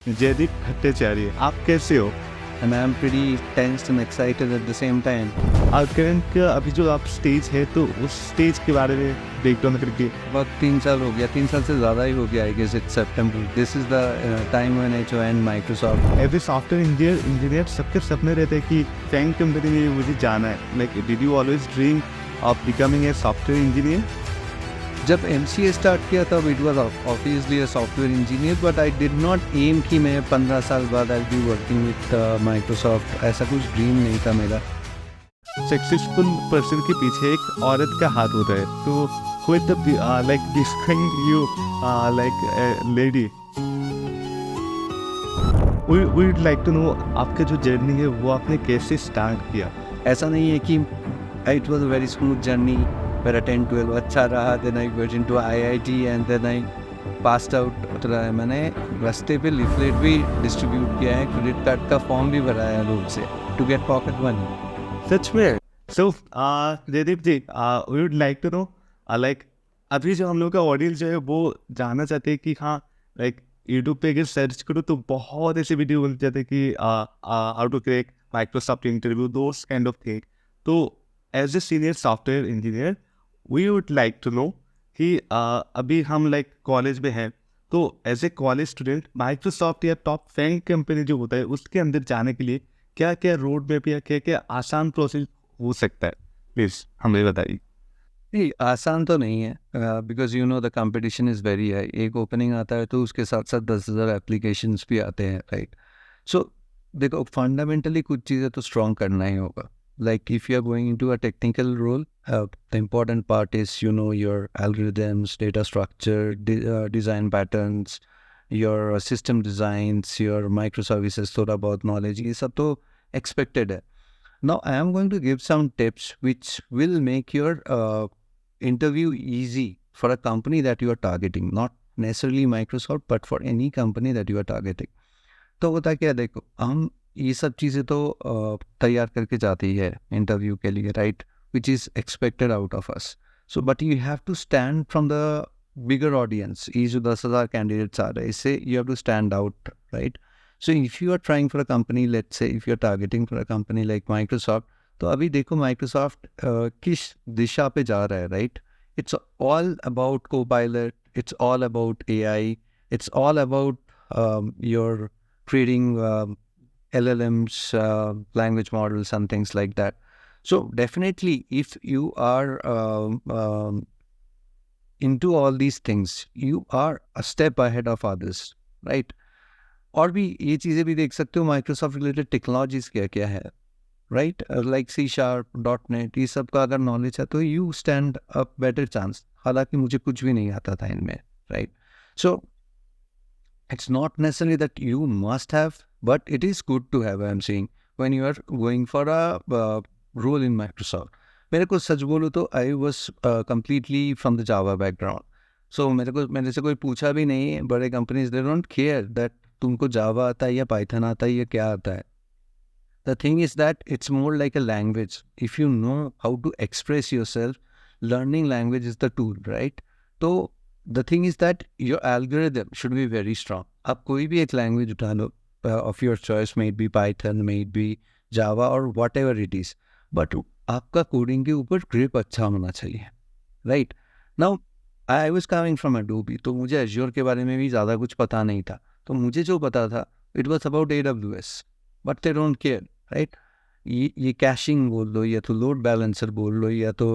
जयदीप भट्टाचार्य, आप कैसे हो? and I'm pretty tensed and excited at the same time. और करंट का अभी जो आप स्टेज है, तो उस स्टेज के बारे में ब्रेकडाउन करके। वक्त 3 साल हो गया, 3 साल से ज़्यादा ही हो गया, I guess it's September. This is the time when I joined Microsoft. As a software engineer सबके सपने रहते हैं कि फैंग कंपनी में मुझे जाना है. Like did you always dream of becoming a software engineer? जब MCA स्टार्ट किया तब it was obviously a software engineer, but I did not aim कि मैं 15 साल बाद I be working with Microsoft. ऐसा कुछ ड्रीम नहीं था मेरा. सक्सेसफुल पर्सन के पीछे एक औरत का हाथ होता है. तो कोई तब like describe you like lady. We would like to know आपका जो जर्नी है वो आपने कैसे स्टार्ट किया? ऐसा नहीं है कि it was a very smooth journey. मेरा 10-12 अच्छा रहा, then I went into IIT and then I passed out. मैंने रास्ते पे लिफलेट भी डिस्ट्रीब्यूट किया है, क्रेडिट कार्ड का फॉर्म भी भरा है लोग से टू गेट पॉकेट मनी. सच में? So Jaydeep ji, we would like to know like अभी जो हम लोग का ऑडियंस जो है वो जानना चाहते हैं कि हाँ, लाइक यूट्यूब पे अगर सर्च करो तो बहुत ऐसे वीडियो बन जाते हैं कि how to crack Microsoft interview, those kind of thing. तो as a senior software engineer we would like to know कि अभी हम लाइक कॉलेज में हैं, तो as a college student Microsoft या टॉप फैंग कंपनी जो होता है उसके अंदर जाने के लिए क्या क्या रोड मैप या क्या क्या आसान प्रोसेस हो सकता है? प्लीज हमें बताइए. नहीं, आसान तो नहीं है, because you know the competition is very high. एक ओपनिंग आता है तो उसके साथ साथ 10,000 एप्लीकेशंस भी आते हैं, राइट? सो देखो, फंडामेंटली कुछ चीज़ें तो स्ट्रॉन्ग करना ही होगा. Like if you are going into a technical role, the important part is you know your algorithms, data structure, design patterns, your system designs, your micro services, थोड़ा बहुत नॉलेज, ये सब तो एक्सपेक्टेड है. Now, I am going to give some tips which will make your interview easy for a company that you are targeting, not necessarily Microsoft, but for any company that you are targeting. तो होता क्या, देखो, हम ये सब चीज़ें तो तैयार करके जाते ही है इंटरव्यू के लिए, right? Which is expected out of us. So but you have to stand from the bigger audience. ये जो 10,000 कैंडिडेट्स आ रहे हैं, इससे you have to stand out, right? So if you are trying for a company, let's say if you're targeting for a company like Microsoft, तो अभी देखो Microsoft किस दिशा पे जा रहा है, right? It's all about Copilot, it's all about AI, it's all about your creating LLMs, language models and things like that. So definitely if you are into all these things, you are a step ahead of others, right? और भी ये चीज़ें भी देख सकते हो, Microsoft related technologies क्या क्या है, राइट? लाइक C#, .NET, ये सब का अगर नॉलेज है तो you stand a better chance. हालांकि मुझे कुछ भी नहीं आता था इनमें, right? So it's not necessary that you must have, but it is good to have, I am saying, when you are going for a role in Microsoft. मेरे को सच बोलो तो I was completely from the Java background. So मेरे से कोई पूछा भी नहीं. बड़े companies they don't care that तुमको जावा आता है या पाइथन आता है या क्या आता है. The thing is that it's more like a language. If you know how to express yourself, learning language is the tool, right? तो the thing is that your algorithm should be very strong. आप कोई भी एक language उठा लो of your choice, maybe Python, maybe Java और whatever it is, but आपका coding के ऊपर ग्रिप अच्छा होना चाहिए, right? Now I was coming from Adobe, तो मुझे एज्योर के बारे में भी ज़्यादा कुछ पता नहीं था. तो मुझे जो पता था it was about AWS, but they don't care, right? ये कैशिंग बोल लो, या तो लोड बैलेंसर बोल लो, या तो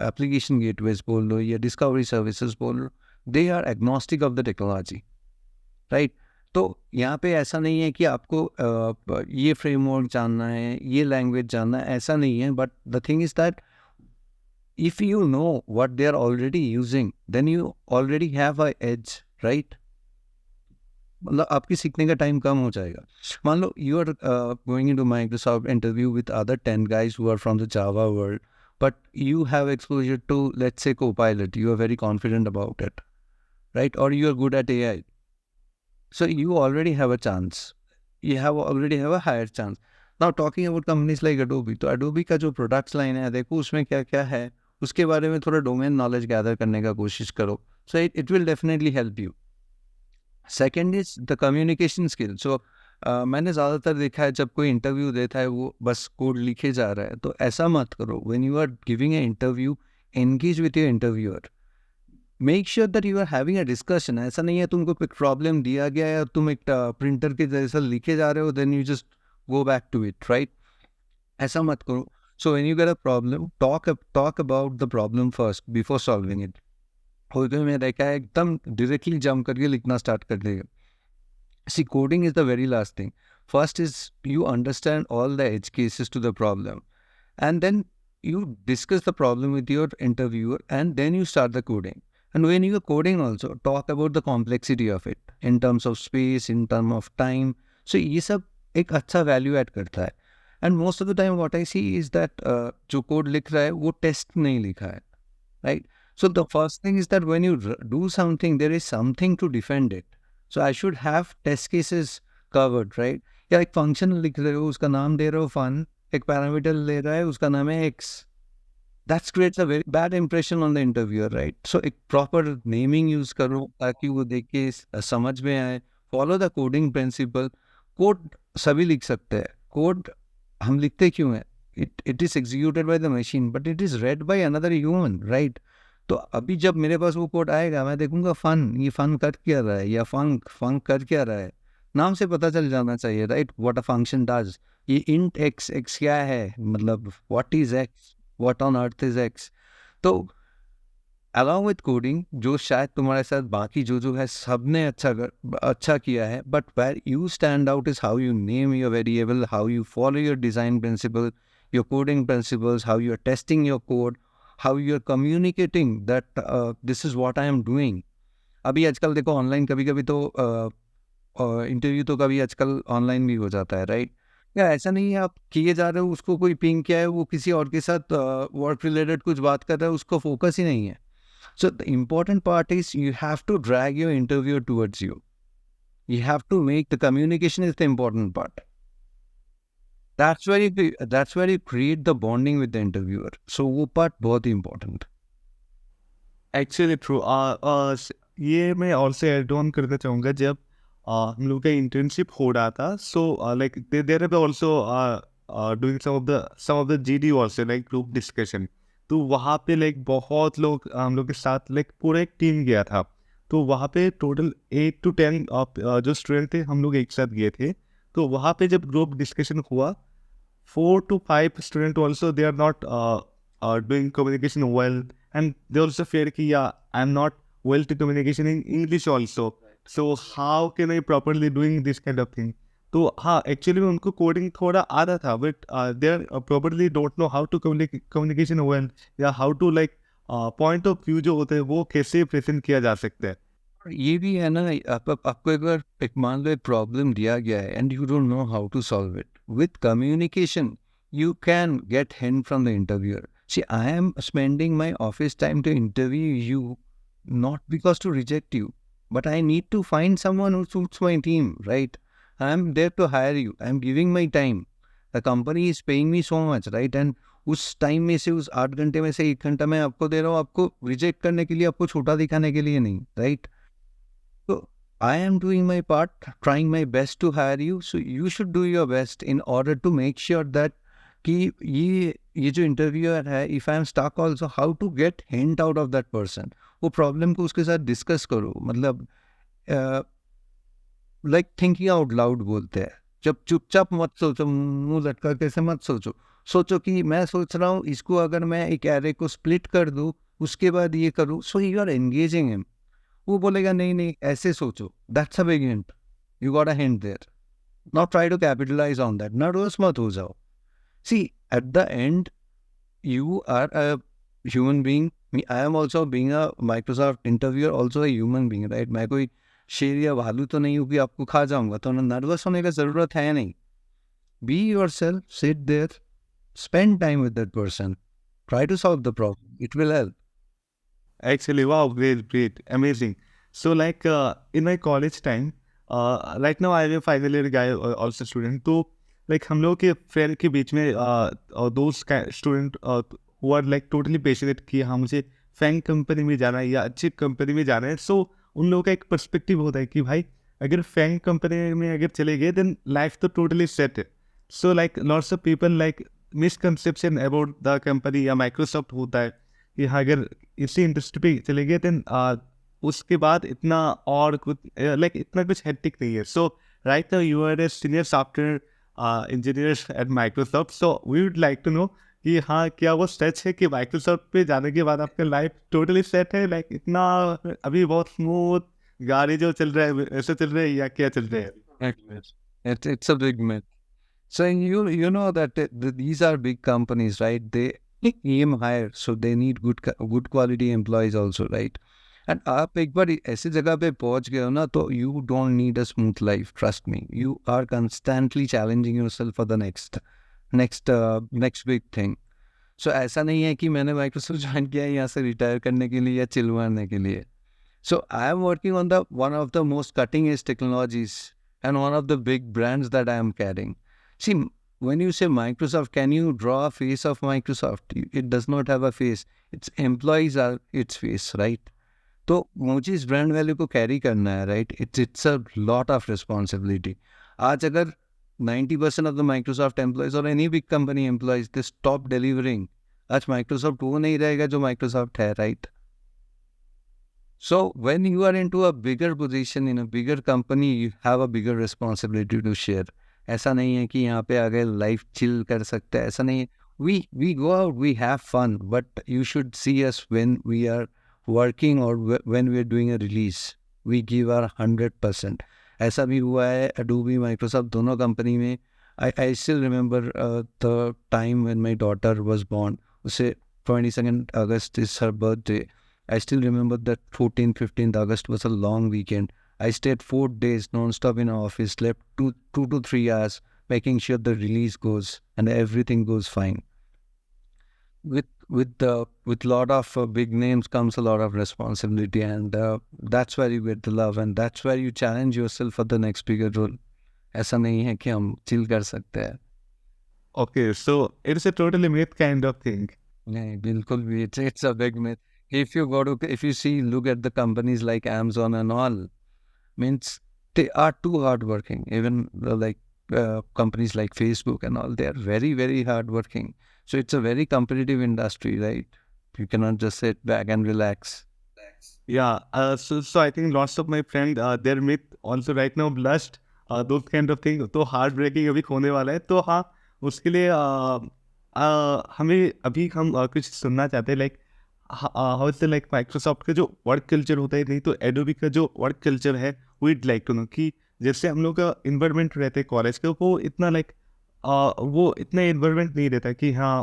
एप्लीकेशन गेटवेज बोल लो, या डिस्कवरी सर्विसेज बोल लो, they are agnostic of the technology, right? तो यहाँ पे ऐसा नहीं है कि आपको ये फ्रेमवर्क जानना है, ये लैंग्वेज जानना है, ऐसा नहीं है. But the thing is that if you know what they are already using, then you already have a edge, right? मतलब आपकी सीखने का टाइम कम हो जाएगा. मान लो you are going into Microsoft interview with other 10 guys who are from the Java world, but you have exposure to, let's say, Copilot. You are very confident about it, right? Or you are good at AI. So you already have a chance. You already have a higher chance. Now talking about companies like Adobe, तो Adobe का जो products line है, देखो उसमें क्या क्या है, उसके बारे में थोड़ा डोमेन नॉलेज गैदर करने का कोशिश करो. So it will definitely help you. Second is the communication skill. So मैंने ज़्यादातर देखा है जब कोई इंटरव्यू देता है वो बस कोड लिखे जा रहा है, तो ऐसा मत करो. When you are giving a interview, engage with your interviewer. Make sure that you are having a discussion. ऐसा नहीं है तुमको एक प्रॉब्लम दिया गया है और तुम एक प्रिंटर के जैसा लिखे जा रहे हो, then you just go back to it, right? ऐसा मत करो. So when you get a problem, talk about the problem first before solving it. कोई कोई मैं देखा है एकदम डायरेक्टली जंप करके लिखना स्टार्ट कर देगा. See, coding is the very last thing. First is you understand all the edge cases to the problem, and then you discuss the problem with your interviewer, and then you start the coding. And when you are coding, also talk about the complexity of it in terms of space, in terms of time. So ये सब एक अच्छा value add करता है. And most of the time, what I see is that जो code लिख रहा है वो test नहीं लिखा है, right? So the first thing is that when you do something, there is something to defend it. So I should have test cases covered, right? या एक फंक्शन लिख रहे हो, उसका नाम दे रहे हो फन, एक पैरामीटर ले रहा है, उसका नाम है x. That creates a very bad impression on the interviewer, right? So एक proper naming use करो ताकि वो देख के समझ में आए. Follow the coding principle. Code सभी लिख सकते हैं. Code हम लिखते क्यों हैं? It is executed by the machine, but it is read by another human, right? तो अभी जब मेरे पास वो कोड आएगा, मैं देखूंगा फन, ये फन कर क्या रहा है, या फंक कर क्या रहा है. नाम से पता चल जाना चाहिए, right? What a function does. ये इंट एक्स क्या है, मतलब what is x, what on earth is x. तो अलॉन्ग विथ कोडिंग, जो शायद तुम्हारे साथ बाकी जो है सबने अच्छा किया है, but where you stand out is how you name your variable, how you follow your design principle, your coding principles, how you are testing your code, how you are communicating that this is what I am doing. अभी आजकल देखो online कभी कभी तो interview तो कभी आजकल online भी हो जाता है, राइट? या ऐसा नहीं है आप किए जा रहे हो, उसको कोई पिंग किया है, वो किसी और के साथ वर्क रिलेटेड कुछ बात कर रहा है, उसको फोकस ही नहीं है. So the important part is you have to drag your interview towards you. You have to make the communication is the important part. That's where you create the bonding with the interviewer. So वो part बहुत ही important. Actually true. ये मैं और से add on करना चाहूँगा. जब हम लोग का इंटर्नशिप हो रहा था, so like there are also doing some of the GD also, like group discussion. तो वहाँ पे लाइक बहुत लोग हम लोग के साथ, लाइक पूरा एक टीम गया था. तो वहाँ पे टोटल 8 to 10 जो स्टूडेंट थे हम लोग एक साथ गए थे. तो वहाँ पे जब ग्रुप डिस्कशन हुआ, 4 to 5 students also, they are not doing communication well, and they also fear कि yeah, I'm not well to communication in English also. So how can I properly doing this kind of thing? तो हाँ, actually में उनको coding थोड़ा आता था, but they are properly don't know how to communication well, या how to like point of view जो होते हैं वो कैसे प्रेजेंट किया जा सकता है. और ये भी है ना, आपको एक बार एक मान लो एक प्रॉब्लम दिया गया है and you don't know how to solve it. With communication you can get hint from the interviewer. See, I am spending my office time to interview you, not because to reject you, but I need to find someone who suits my team, right? I am there to hire you. I am giving my time. The company is paying me so much, right? And उस time में से, उस 8 घंटे में से 1 घंटा मैं आपको दे रहा हूँ, आपको रिजेक्ट करने के लिए, आपको छोटा दिखाने के लिए नहीं, right? So I am doing my part, trying my best to hire you. So you should do your best in order to make sure that कि ये जो इंटरव्यूअर है, if I am stuck also, how to get hint out of that person. वो problem को उसके साथ discuss करो. मतलब लाइक थिंकिंग आउट लाउड बोलते हैं. जब चुपचाप मत सोचो, मुंह लटका कैसे मत सोचो. सोचो कि मैं सोच रहा हूँ इसको अगर मैं एक एरे को स्प्लिट कर दूँ, उसके बाद ये करूँ, so you are engaging him. वो बोलेगा नहीं नहीं ऐसे सोचो. That's a big hint. You got a hint there. Not try to capitalize on that. Nervous मत हो जाओ. See, at the end, you are a human being. I am also being a Microsoft interviewer, also a human being, right? मैं कोई शेर या भालू तो नहीं हूँ कि आपको खा जाऊंगा. तो नर्वस होने का ज़रूरत है नहीं. Be yourself, sit there, spend time with that person, try to solve the problem. It will help. Actually, wow, great, amazing. So like in my college time, right now I am a final year guy, also student. तो like हम लोग के friend के बीच में दोस्त student who are like totally passionate कि हाँ मुझे फैंग कंपनी में जाना है या अच्छी कंपनी में जाना है. सो उन लोगों का एक पर्सपेक्टिव होता है कि भाई अगर फैंग कंपनी में अगर चले गए देन लाइफ तो टोटली सेट है. So like lots of people like misconception about the company या माइक्रोसॉफ्ट होता है कि हाँ अगर इसी इंडस्ट्री पे चले गए देन उसके बाद इतना और कुछ लाइक इतना कुछ हेक्टिक नहीं है. So right now you are a senior software engineer at Microsoft. So we would like to know कि हाँ क्या वो सच है कि माइक्रोसॉफ्ट पे जाने के बाद आपका लाइफ टोटली सेट है, लाइक इतना अभी बहुत स्मूथ गाड़ी जो चल रहा है ऐसे चल रहा है या क्या चल रहा है? It's a big myth. So you know that these are big companies, right? They aim higher, so they need good quality employees also, right? And आप एक बार ऐसी जगह पे पहुंच गए हो ना, तो you don't need a smooth life. Trust me, you are constantly challenging yourself for the next big thing. So ऐसा नहीं है कि मैंने माइक्रोसॉफ्ट ज्वाइन किया है यहाँ से रिटायर करने के लिए या चिल मारने के लिए. So I am working on the one of the most cutting edge technologies and one of the big brands that I am carrying. See, when you say Microsoft, can you draw a face of Microsoft? It does not have a face. Its employees are its face, right? तो मुझे इस brand value को carry करना है, right? It's a lot of responsibility. आज अगर 90% of the Microsoft employees और any big company employees they stop delivering, आज माइक्रोसॉफ्ट वो नहीं रहेगा जो माइक्रोसॉफ्ट है, right? So when you are into a bigger position in a bigger company, you have a bigger responsibility to share. ऐसा नहीं है कि यहाँ पे आगे लाइफ चिल कर सकते हैं, ऐसा नहीं है. We go out, we have fun, but you should see us when we are working or when we are doing a release. We give our 100%. ऐसा भी हुआ है Adobe, Microsoft दोनों कंपनी में. I still remember the time when my daughter was born. उसे 22nd August is her birthday. I still remember that 14th, 15th August was a long weekend. I stayed 4 days non-stop in our office, slept 2 to 3 hours, making sure the release goes and everything goes fine. With lot of big names comes a lot of responsibility, and that's where you get the love, and that's where you challenge yourself for the next bigger role. ऐसा नहीं है कि हम chill कर सकते हैं. Okay, so it's a totally myth kind of thing. नहीं, बिल्कुल भी. It's a big myth. If you look at the companies like Amazon and all, means they are too hardworking. Even companies like Facebook and all, they are very, very hardworking. So it's a very competitive industry, right? You cannot just sit back and relax. Yeah, so I think lots of my friends, their myth also right now blushed, those kind of thing. तो heart breaking अभी होने वाला है, तो हाँ उसके लिए हमें अभी हम कुछ सुनना चाहते हैं like how is like Microsoft का जो वर्क कल्चर होता है, नहीं तो एडोबी का जो वर्क कल्चर है, वीड लाइक टू नो कि जैसे हम लोग का इन्वायरमेंट रहता है कॉलेज का, वो इतना लाइक वो इतना इन्वायरमेंट नहीं रहता कि हाँ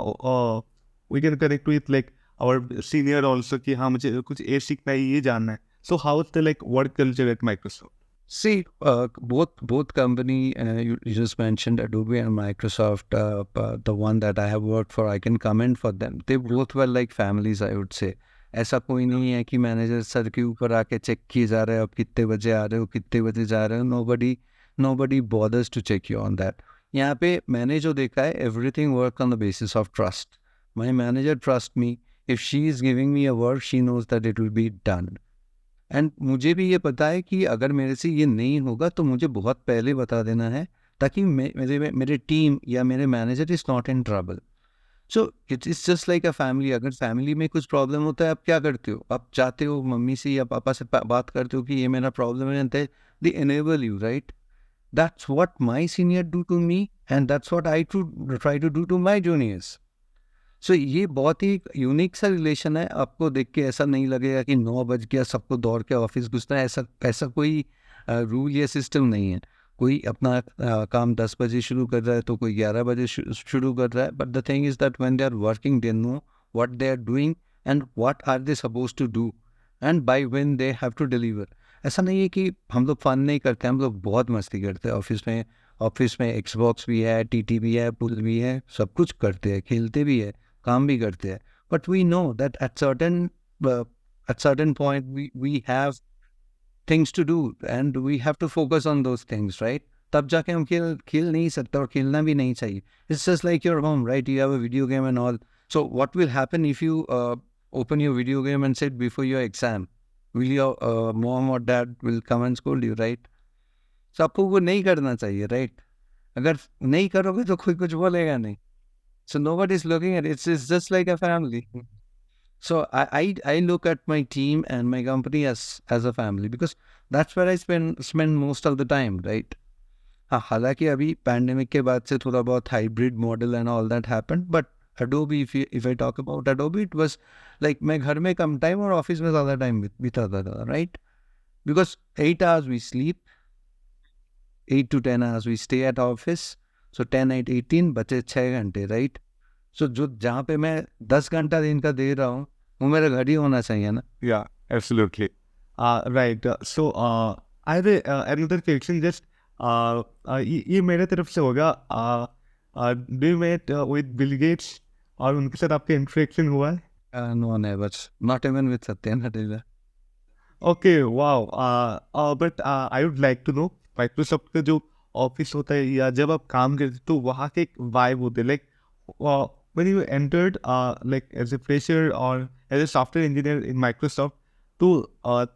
we can connect with like our senior also कि हाँ मुझे कुछ ये सीखना है, ये जानना है. So how is the like work culture eight Microsoft? See, both company you just mentioned Adobe and Microsoft, the one that I have worked for, I can comment for them. They both were like families, I would say. ऐसा कोई नहीं है कि manager sir के ऊपर आके check किए जा रहे हो, आप कितने बजे आ रहे हो, कितने बजे जा रहे हो. Nobody bothers to check you on that. यहाँ पे मैंने जो देखा है, everything work on the basis of trust. My manager trust me. If she is giving me a work, she knows that it will be done. And मुझे भी ये पता है कि अगर मेरे से ये नहीं होगा तो मुझे बहुत पहले बता देना है, ताकि मेरे टीम या मेरे manager is not in trouble. So it's just like a family. अगर फैमिली में कुछ प्रॉब्लम होता है, आप क्या करते हो? आप जाते हो मम्मी से या पापा से बात करते हो कि ये मेरा प्रॉब्लम है, they enable you, right? That's what my senior do to me, and that's what I try to do to my juniors. So ये बहुत ही यूनिक सा रिलेशन है. आपको देख के ऐसा नहीं लगेगा कि 9 बज गया सबको दौड़ के ऑफिस घुसना है. ऐसा कोई रूल या सिस्टम नहीं है. कोई अपना काम 10 बजे शुरू कर रहा है तो कोई 11 बजे शुरू कर रहा है. But the thing is that when they are working, they know what they are doing and what are they suppose to do and by when they have to deliver. ऐसा नहीं है कि हम लोग फन नहीं करते, हम लोग बहुत मस्ती करते हैं ऑफिस में. ऑफिस में एक्सबॉक्स भी है, टीटी भी है, पुल भी है, सब कुछ करते हैं, खेलते भी है, काम भी करते हैं. But we know that at certain point we have things to do and we have to focus on those things, right? तब जाके हम खेल नहीं सकते, और खेलना भी नहीं चाहिए. It's just like your home, right? You have a video game and all. So what will happen if you open your video game and sit before your exam? Will your mom or dad will come and scold you, right? सबको वो नहीं करना चाहिए, right? अगर नहीं करोगे तो कोई कुछ बोलेगा नहीं. So nobody is looking at it. It's just like a family. So I look at my team and my company as a family because that's where I spend most of the time, right? हाँ, हालांकि अभी pandemic के बाद से थोड़ा बहुत hybrid model and all that happened, but Adobe, if I talk about Adobe, it was like मैं घर में कम टाइम और ऑफिस में ज़्यादा टाइम बिताता था, right? Because 8 hours we sleep, 8 to 10 hours we stay at office, so 10, 8, 18 बचे 6 घंटे, राइट? सो जो जहाँ पे मैं 10 घंटा दिन का दे रहा हूँ वो मेरा घर ही होना चाहिए ना. Yeah, absolutely. Right. So, I have another question. Just ये मेरे तरफ से होगा. Do you met with Bill Gates और उनके साथ आपका इंटरेक्शन हुआ है? No, never. Not even with Satya Nadella. Okay, wow. But I would like to know Microsoft का जो ऑफिस होता है या जब आप काम करते हो तो वहाँ के एक वाइब होते हैं like when you entered like as a fresher or as a software engineer in Microsoft तो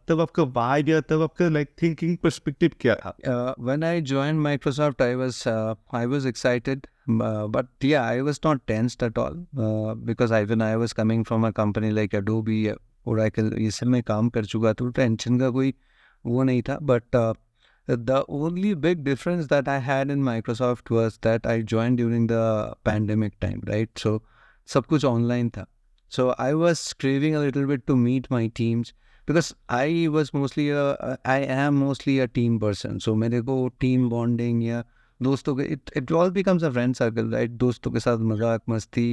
तब आपका वाइब या तब आपका like thinking perspective क्या था? When I joined Microsoft, I was excited, but yeah, I was not tensed at all because when I was coming from a company like Adobe, Oracle, ये सब में काम कर चुका तो टेंशन का कोई वो नहीं था. But the only big difference that I had in Microsoft was that I joined during the pandemic time, right? So सब कुछ online था. So I was craving a little bit to meet my teams. Because I am mostly a team person. So मेरे को team bonding या दोस्तों के it all becomes a friend circle, right? दोस्तों के साथ मजाक मस्ती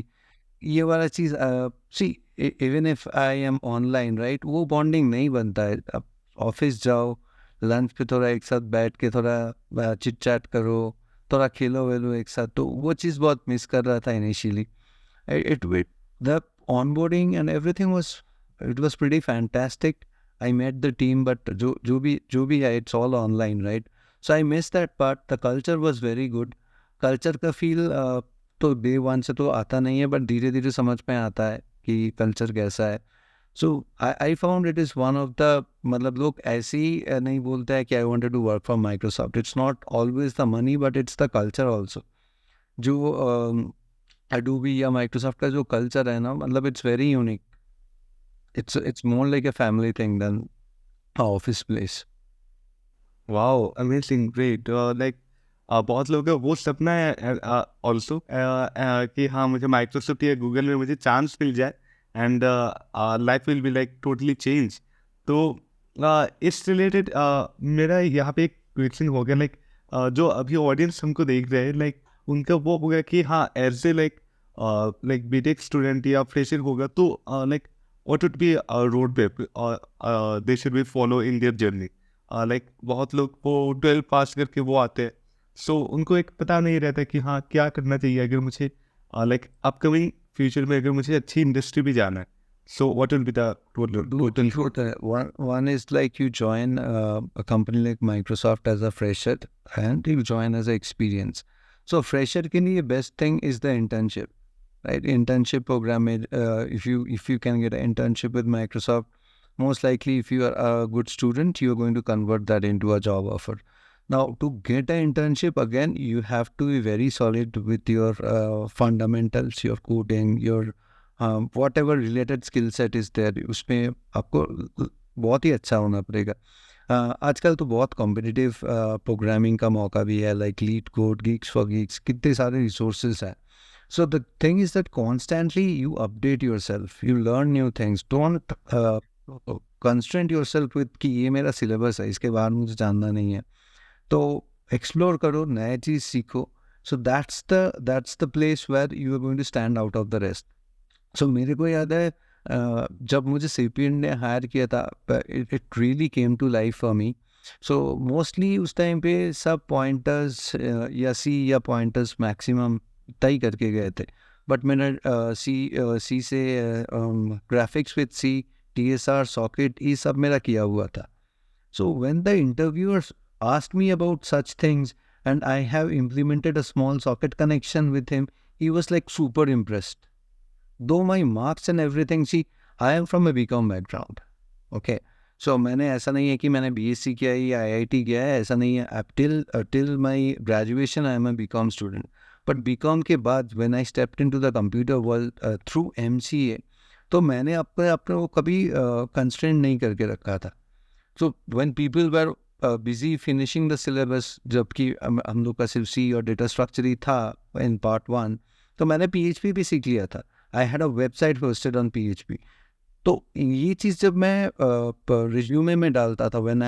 ये वाला चीज़ see even if I am online, right? वो bonding नहीं बनता है. अब ऑफिस जाओ लंच पे थोड़ा एक साथ बैठ के थोड़ा चिट चैट करो, थोड़ा खेलो वेलो एक साथ, तो वो चीज़ बहुत मिस कर रहा था initially. The onboarding and everything was pretty fantastic. I met the team, but जो भी है, it's all online, right? So I missed that part. The culture was very good. Culture का feel तो day one से तो आता नहीं है, but धीरे धीरे समझ में आता है कि culture कैसा है. So I found it is one of the मतलब लोग ऐसे ही नहीं बोलते हैं कि I wanted to work for Microsoft. It's not always the money, but it's the culture also. जो Adobe या Microsoft का जो culture है ना, मतलब it's very unique. It's more like a family thing than an office place. Wow, amazing, great. Like बहुत लोगों का वो सपना है ऑल्सो कि हाँ मुझे माइक्रोसॉफ्ट या गूगल में मुझे चांस मिल जाए and life will be like totally change. तो इस रिलेटेड मेरा यहाँ पे एक क्वेश्चन हो गया लाइक जो अभी ऑडियंस हमको देख रहे हैं लाइक उनका वो होगा कि हाँ as a like BTech student या फ्रेशर होगा तो like what would be road map they should be follow in their journey. Like बहुत लोग वो 12 पास करके वो आते हैं सो उनको एक पता नहीं रहता कि हाँ क्या करना चाहिए अगर मुझे लाइक अपकमिंग फ्यूचर में अगर मुझे अच्छी इंडस्ट्री भी जाना है. So what will be the total One is like you join a company like Microsoft as a fresher and you join as an experience. So fresher के लिए best thing is the internship, right? Internship program में if you can get an internship with Microsoft, most likely if you are a good student, you are going to convert that into a job offer. Now, to get an internship, again, you have to be very solid with your fundamentals, your coding, your whatever related skill set is there. उसमें आपको बहुत ही अच्छा होना पड़ेगा. आजकल तो बहुत competitive programming का मौका भी है, like leet code, Geeks for Geeks, कितने सारे रिसोर्सेज हैं. So the thing is that constantly you update yourself, you learn new things. Don't constrain yourself with कि ये मेरा सिलेबस है, इसके बाद मुझे जानना नहीं है. तो एक्सप्लोर करो, नया चीज़ सीखो. So that's the place where you are going to stand out of the rest. So मेरे को याद है जब मुझे CPN ने हायर किया था, it really came to life for me. So mostly उस टाइम पे सब पॉइंटर्स या सी या पॉइंटर्स मैक्सिमम तय करके गए थे. बट मैंने सी से graphics with C, TSR, socket, ये सब मेरा किया हुआ था. So when the interviewers asked me about such things and I have implemented a small socket connection with him, he was like super impressed. Though my marks and everything, see, I am from a BCom background. Okay. सो मैंने ऐसा नहीं है कि मैंने BSc किया है या IIT किया है, ऐसा नहीं है. Till my graduation I am a BCom student. But BCom के बाद when I stepped into the computer world through MCA, तो मैंने अपने अपने को कभी कंस्ट्रेंट नहीं करके रखा था. So when people were busy finishing the syllabus, जबकि हम लोग का सिर्फ सी और डेटा स्ट्रक्चर ही था इन पार्ट 1, तो मैंने पीएचपी भी सीख लिया था. I had a website hosted on PHP. तो ये चीज़ जब मैं रिज्यूमे में डालता था, when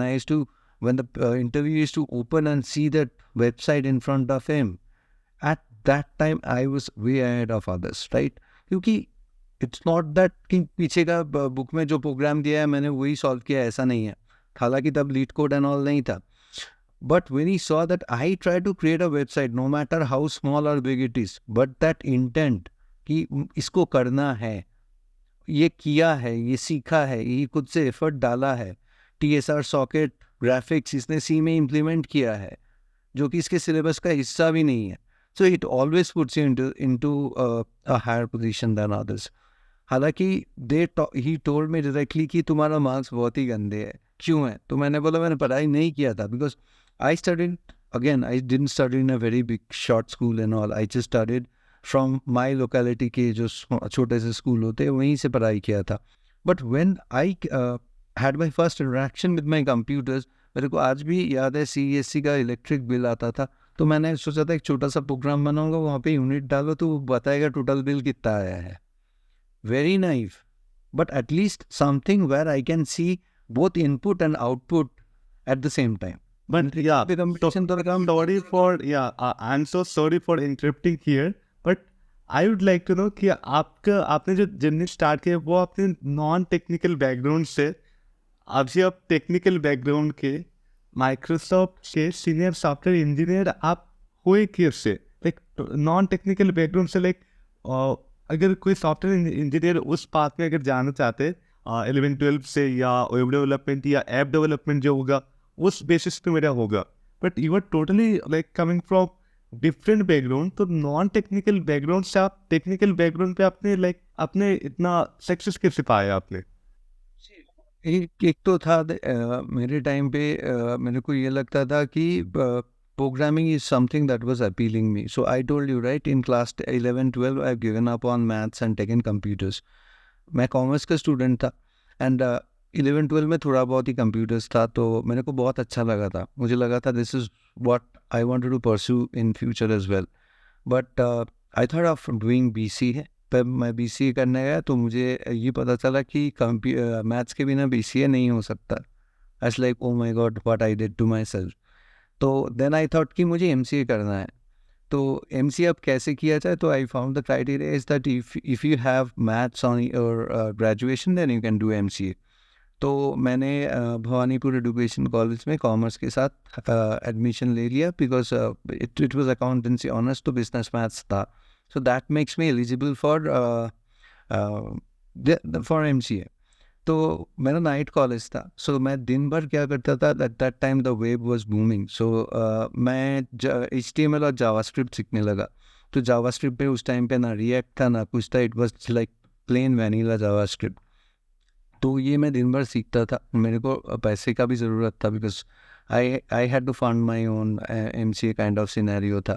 I used to, when the interview used to open and see that website in front of him, at that time I was way ahead of others, right? क्योंकि it's not that कि पीछे का book में जो programme दिया है मैंने वही सॉल्व किया, ऐसा नहीं है. हालांकि तब लीड कोड एंड ऑल नहीं था. But when he saw that I try to create a website, no matter how small or big it is, but that intent कि इसको करना है, ये किया है, ये सीखा है, ये खुद से एफर्ट डाला है, TSR सॉकेट ग्राफिक्स इसने सी में इम्प्लीमेंट किया है, जो कि इसके सिलेबस का हिस्सा भी नहीं है. So it always puts you into a higher position than others. हालांकि ही टोल्ड मी डायरेक्टली कि तुम्हारा मार्क्स बहुत ही गंदे है. क्यों है? तो मैंने बोला मैंने पढ़ाई नहीं किया था. Because I studied, again I didn't study in a very big short school and all. I just studied from my locality के जो छोटे से स्कूल होते हैं वहीं से पढ़ाई किया था. But when I had my first interaction with my computers, मेरे को आज भी याद है CESC का इलेक्ट्रिक बिल आता था. तो मैंने सोचा था एक छोटा सा प्रोग्राम बनाऊंगा, वहाँ पे यूनिट डालो तो वो बताएगा टोटल बिल कितना आया है. Very naive, but at least something where I can see both input and output at the same time. But yeah, The competition तो काम sorry for I'm so sorry for interrupting here, but I would like to know कि आपने जो journey start किया वो आपने non technical background से, अभी आप टेक्निकल बैकग्राउंड के माइक्रोसॉफ्ट के सीनियर सॉफ्टवेयर इंजीनियर आप हुए कैसे? लाइक नॉन टेक्निकल बैकग्राउंड से, लाइक अगर कोई सॉफ्टवेयर इंजीनियर उस पाथ में अगर जाना चाहते 11-12 से, या वेब डेवलपमेंट या ऐप डेवलपमेंट जो होगा उस बेसिस पे मेरा होगा, but you are totally like coming from different background. तो नॉन टेक्निकल बैकग्राउंड से आप टेक्निकल बैकग्राउंड पे आपने लाइक अपने इतना सक्सेस कैसे पाया आपने? एक तो था मेरे टाइम पे मेरे को ये लगता था कि programming is something that was appealing me. So I told you, right, in class 11-12 I've given up on maths and taken computers. मैं कॉमर्स का स्टूडेंट था एंड 11-12 में थोड़ा बहुत ही कंप्यूटर्स था, तो मेरे को बहुत अच्छा लगा था. मुझे लगा था this is what I wanted to pursue in future as well. But I thought of doing BCA. पर मैं BCA करने गया तो मुझे ये पता चला कि मैथ्स के बिना BCA नहीं हो सकता. I was like oh my god what I did to myself. तो देन आई थॉट कि मुझे MCA करना है. तो MCA अब कैसे किया जाए? तो I found the criteria is that if you have maths on your graduation then you can do MCA. तो मैंने भवानीपुर एजुकेशन कॉलेज में कॉमर्स के साथ एडमिशन ले लिया, because it was accountancy honours, तो बिजनेस मैथ्स था. So that makes me eligible for MCA. तो मेरा नाइट कॉलेज था, सो मैं दिन भर क्या करता था, at that time the web was booming. So मैं HTML और जावास्क्रिप्ट सीखने लगा. तो जावास्क्रिप्ट पे उस टाइम पे ना रिएक्ट था ना कुछ था, it was like plain vanilla JavaScript. तो ये मैं दिन भर सीखता था. मेरे को पैसे का भी ज़रूरत था, because I had to fund my own MCA kind of scenario था.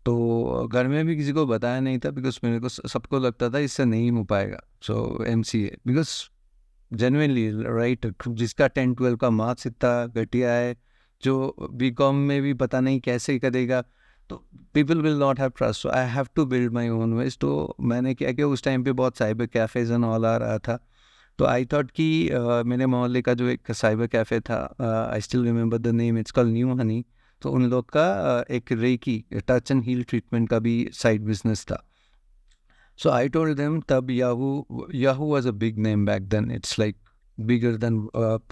तो घर में भी किसी को बताया नहीं था, बिकॉज मेरे को सबको लगता था इससे नहीं हो पाएगा. सो MCA, बिकॉज जेन्युइनली राइट, जिसका 10-12 का मार्क्स इतना घटिया है, जो BCom में भी पता नहीं कैसे करेगा, तो people will not have trust. So I have to build my own ways. तो मैंने क्या किया, उस टाइम पे बहुत साइबर कैफ़ेज एंड ऑल आ रहा था. तो आई थॉट कि मेरे मोहल्ले का जो एक साइबर कैफ़े था, I still remember the name, it's called new honey. तो उन लोग का एक reiki touch and heal treatment का भी साइड बिजनेस था. So I told them, तब Yahoo was a big name back then. It's like bigger than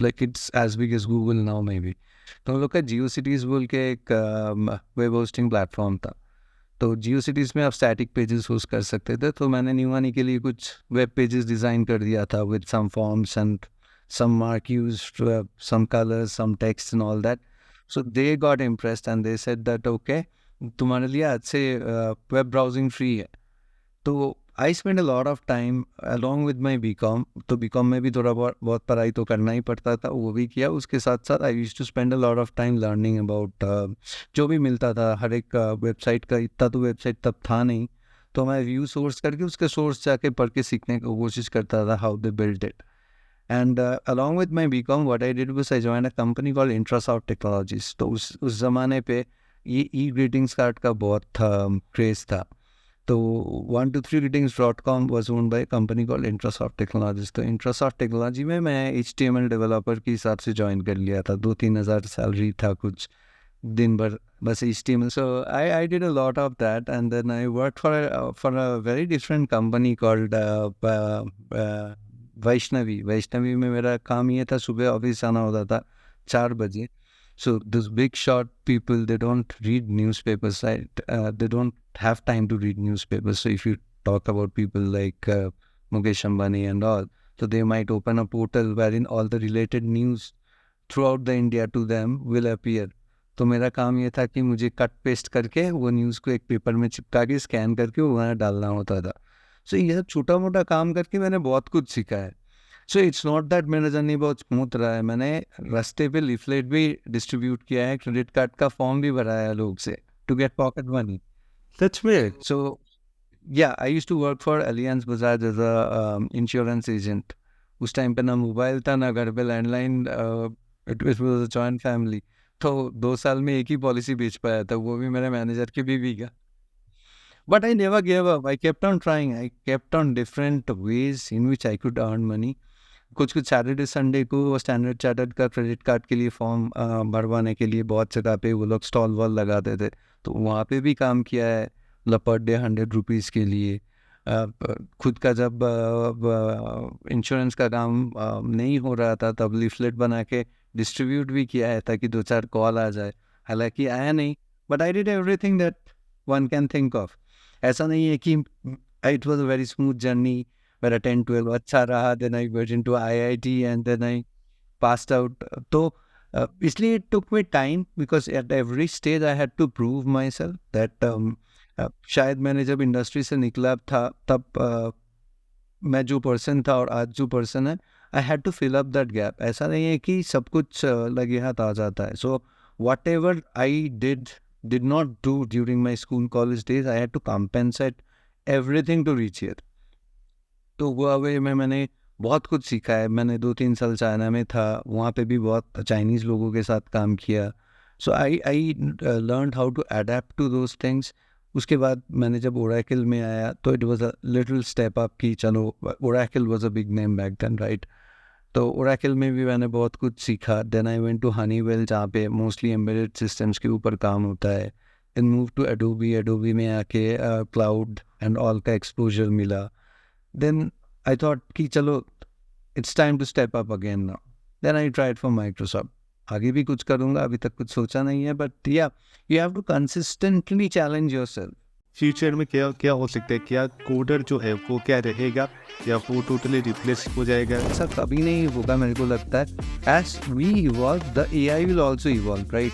like it's as big as Google now maybe. तो उन लोग का GeoCities बोल के एक वेब होस्टिंग प्लेटफॉर्म था. तो GeoCities में आप स्टैटिक पेजेस होस्ट कर सकते थे. तो मैंने न्यूवानी के लिए कुछ वेब पेजेस डिज़ाइन कर दिया था with some forms and some marquees, some colors, some text and all that. So they got impressed and they said that okay, तुम्हारे लिए आज से वेब ब्राउजिंग फ्री है. तो I spend a lot of time along with my BCom. तो BCom में भी थोड़ा बहुत पढ़ाई तो करना ही पड़ता था, वो भी किया। उसके साथ साथ I used to spend a lot of time learning about जो भी मिलता था हर एक वेबसाइट का। इतना तो वेबसाइट तब था नहीं, तो मैं व्यू सोर्स करके उसके सोर्स जाके पढ़ के सीखने की कोशिश करता था, how they build it. And along with my BCom, what I did was I joined a company called Intrasoft Technologies. तो उस ज़माने पे ये greetings card का बहुत क्रेज़ था। तो 123greetings.com was owned by a company called Intrasoft Technologies. तो Intrasoft Technology में मैं HTML डेवलपर के हिसाब से ज्वाइन कर लिया था। 2-3 हज़ार सैलरी था, कुछ दिन भर बस HTML. So I did a lot of that, and then I worked for a very different company called Vaishnavi में मेरा काम ये था, सुबह ऑफिस आना होता था 4 बजे. So those big shot people, they don't read newspapers, right? They don't have time to read newspapers. So if you talk about people like Mukesh Ambani and all, so they might open a portal wherein all the related news throughout the India to them will appear. तो मेरा काम ये था कि मुझे cut paste करके वो news को एक पेपर में चिपका के स्कैन करके वो वहाँ डालना होता था. सो ये सब छोटा मोटा काम करके मैंने बहुत कुछ सीखा है. सो इट्स नॉट दैट मेरा जर्नी बहुत स्मूथ रहा है. मैंने रास्ते पे लीफलेट भी डिस्ट्रीब्यूट किया है, क्रेडिट कार्ड का फॉर्म भी भराया है लोग से टू गेट पॉकेट मनी. सच में? सो या I used to work for Allianz Bajaj as a insurance agent. उस टाइम पे ना मोबाइल था ना घर पे landline. It was a joint family. तो 2 साल में एक ही पॉलिसी बेच पाया था, वो भी मेरे मैनेजर की बीवी का. But I never gave up. I kept on trying. I kept on different ways in which I could earn money. कुछ सैटरडे संडे को स्टैंडर्ड चार्टर्ड का क्रेडिट कार्ड के लिए फॉर्म भरवाने के लिए बहुत जगह पे वो लोग स्टॉल वॉल लगाते थे, तो वहाँ पे भी काम किया है. मतलब पर डे 100 रुपीज़ के लिए. खुद का जब इंश्योरेंस का काम नहीं हो रहा था तब लीफलेट बना के डिस्ट्रीब्यूट भी किया है ताकि 2-4 कॉल आ जाए. हालांकि आया नहीं, but I did everything that one can think of. ऐसा नहीं है कि it was a very smooth journey. मेरा 10-12 अच्छा रहा, then I went into IIT and then I passed out. तो इसलिए it took me time because at every stage I had to prove myself that शायद मैंने जब industry से निकला था तब मैं जो पर्सन था और आज जो पर्सन है, I had to fill up that gap. ऐसा नहीं है कि सब कुछ लगे हाथ आ जाता है. So what ever I did not do during my school college days, I had to compensate everything to reach here. तो वो वे में मैंने बहुत कुछ सीखा है. मैंने 2-3 साल चाइना में था, वहाँ पे भी बहुत चाइनीज़ लोगों के साथ काम किया. So I learned how to adapt to those things. उसके बाद मैंने जब ओरेकल में आया तो it was a little step up कि चलो, Oracle was a big name back then, right? तो ओरेकल में भी मैंने बहुत कुछ सीखा. Then I went to Honeywell जहाँ पे मोस्टली एम्बेडेड सिस्टम्स के ऊपर काम होता है. देन मूव टू एडोबी में आके क्लाउड एंड ऑल का एक्सपोजर मिला. देन आई थॉट कि चलो it's time to step up again now. Then I tried for Microsoft. आगे भी कुछ करूँगा, अभी तक कुछ सोचा नहीं है, बट या you have to consistently challenge yourself. Future में क्या क्या हो सकता है? क्या कोडर जो है वो क्या रहेगा या वो टोटली रिप्लेस हो जाएगा? ऐसा कभी नहीं होगा मेरे को लगता है. As we evolve the AI will also evolve, right?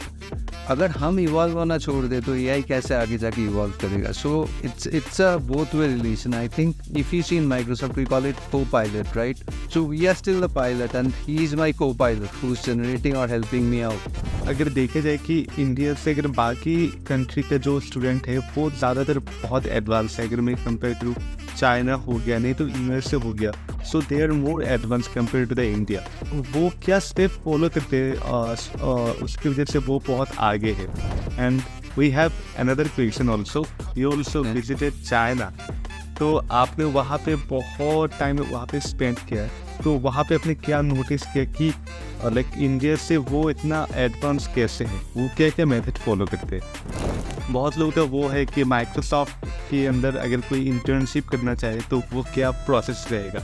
अगर हम इवॉल्व होना छोड़ दे तो AI कैसे आगे जाके इवॉल्व करेगा? So it's a both way relation. I think if you see in Microsoft we call it co-pilot, right? So we are still the pilot and he is my co-pilot who is generating और helping me out. अगर देखा जाए कि India से अगर बाकी country के जो स्टूडेंट है वो ज़्यादातर बहुत एडवांस है, अगर मैं कंपेयर टू चाइना हो गया, नहीं तो यूएस से हो गया, so they are more advance compare to the India. वो क्या स्टेप फॉलो करते हैं उसकी वजह से वो बहुत आगे है. And we have another question also. You also visited China, तो आपने वहाँ पे बहुत टाइम वहाँ पे स्पेंड किया है, तो वहाँ पे आपने क्या नोटिस किया कि लाइक इंडिया से वो इतना एडवांस कैसे है? वो क्या क्या मेथड फॉलो करते हैं? बहुत लोगों का वो है कि माइक्रोसॉफ्ट के अंदर अगर कोई इंटर्नशिप करना चाहे तो वो क्या प्रोसेस रहेगा?